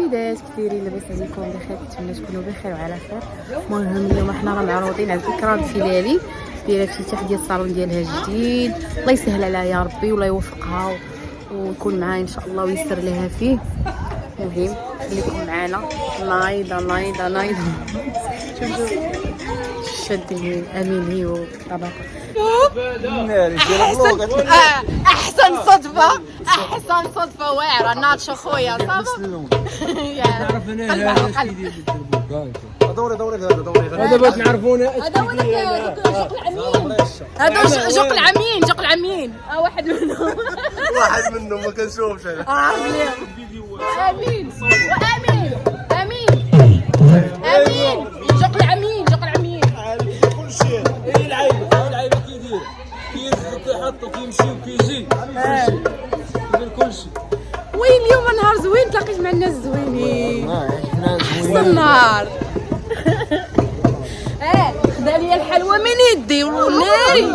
السيدات كثيرين لاباس عليكم بخير، كنتمنى تكونوا بخير وعلى خير. المهم اليوم حنا راه معروضين على اكرام فيلالي دايره افتتاح ديال الصالون ديالها جديد. الله يسهل عليها يا ربي والله يوفقها ويكون معاها ان شاء الله ويسر لها فيه. المهم خليكم معنا. نايضه شد امين هي وطبعا احسن صدفه واعره ناتشو خويا صافي. نعرف انا هذا كيدير دوري هذا باش نعرفونا. هذا هو جوق العمين واحد منهم ما كنشوفش انا. امين جوق العمين كل شيء. هي العيبه كيدير كيحط وكيمشي وكيجي كيدير كل شيء. وين اليوم نهار زوين، تلاقيت مع الناس زوينين. احسن نهار. خدا لي الحلوى من يدي والناري،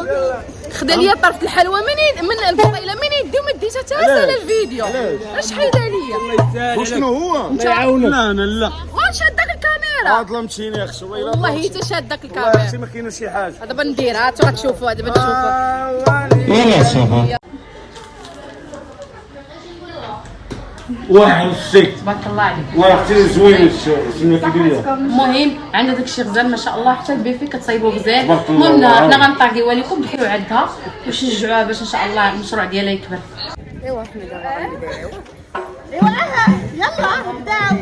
خدا لي طرف الحلوى من البطيله من يدي وما ديتها حتى الفيديو. اش حيد عليا؟ وشنو هو؟ الله يعاونك. لا واش هداك الكاميرا؟ ظلمتيني اخ شويه. والله حتى شادك الكاميرا. ما كاينه شي حاجه. دابا نديرها غتشوفوها دابا تشوفوا. يلا صافا واحد السيت تبارك الله عليك. واختي زوين شنو كيدير. المهم عندنا داكشي غزال ما شاء الله، حتى البيفي كتصايبوا بزاف. المهم حنا غنطاقيوها لكم بحيو عندها وشجعوها باش ان شاء الله المشروع ديالها يكبر. ايوا حنا دابا غنبداو. يلا نبداو.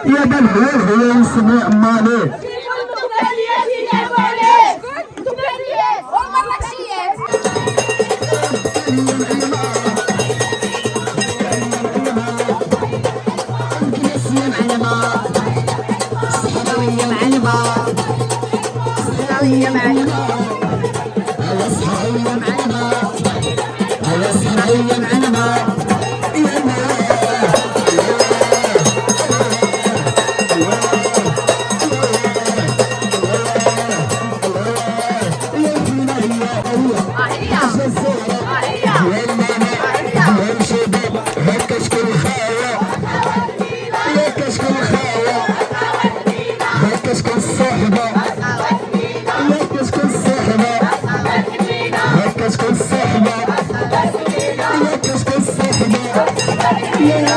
يا بن هو يسمع مالك. Let's go. يا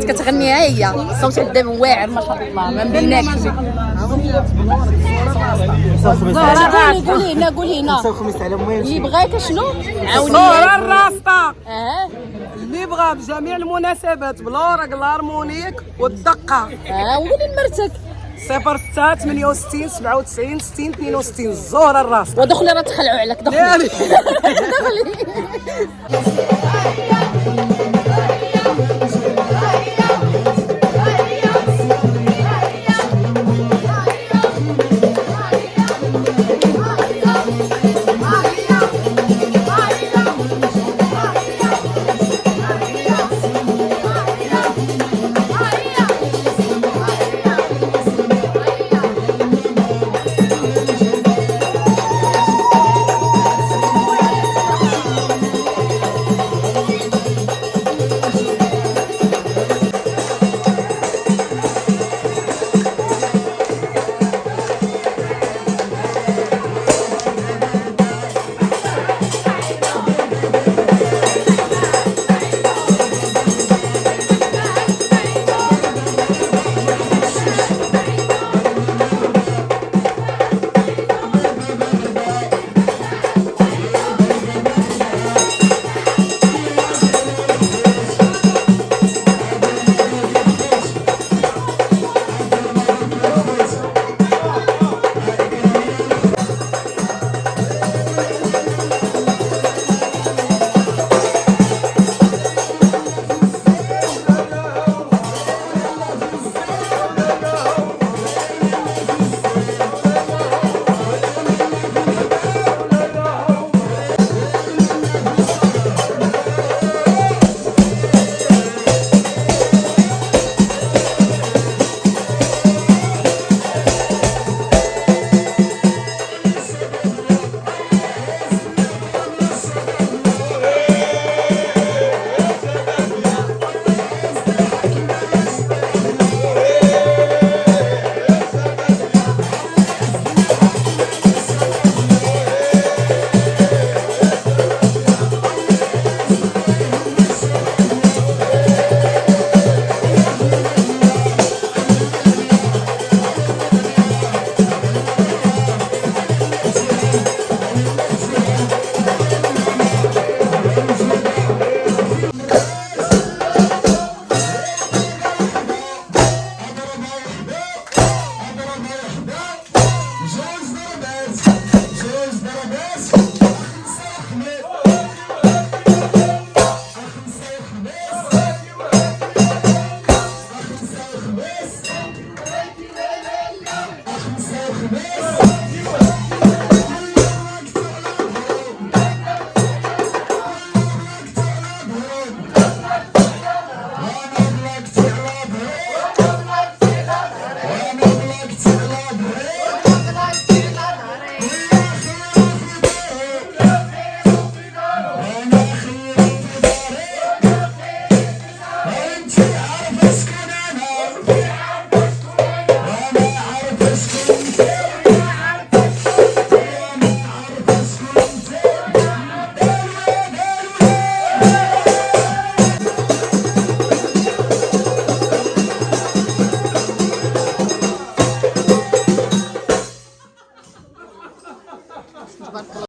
كتغني هي الصوت قدام واعر ما شاء الله ما مبيناش. قولي هنا اللي بغاك شنو عاوني. صورة الراسطة اللي بغى بجميع المناسبات بالورق الهارمونيك والدقة. وقولي لمرتك 06 68 97 60 62 الزهرة الراسطة. ودخلي راه تخلعوا عليك دخلي.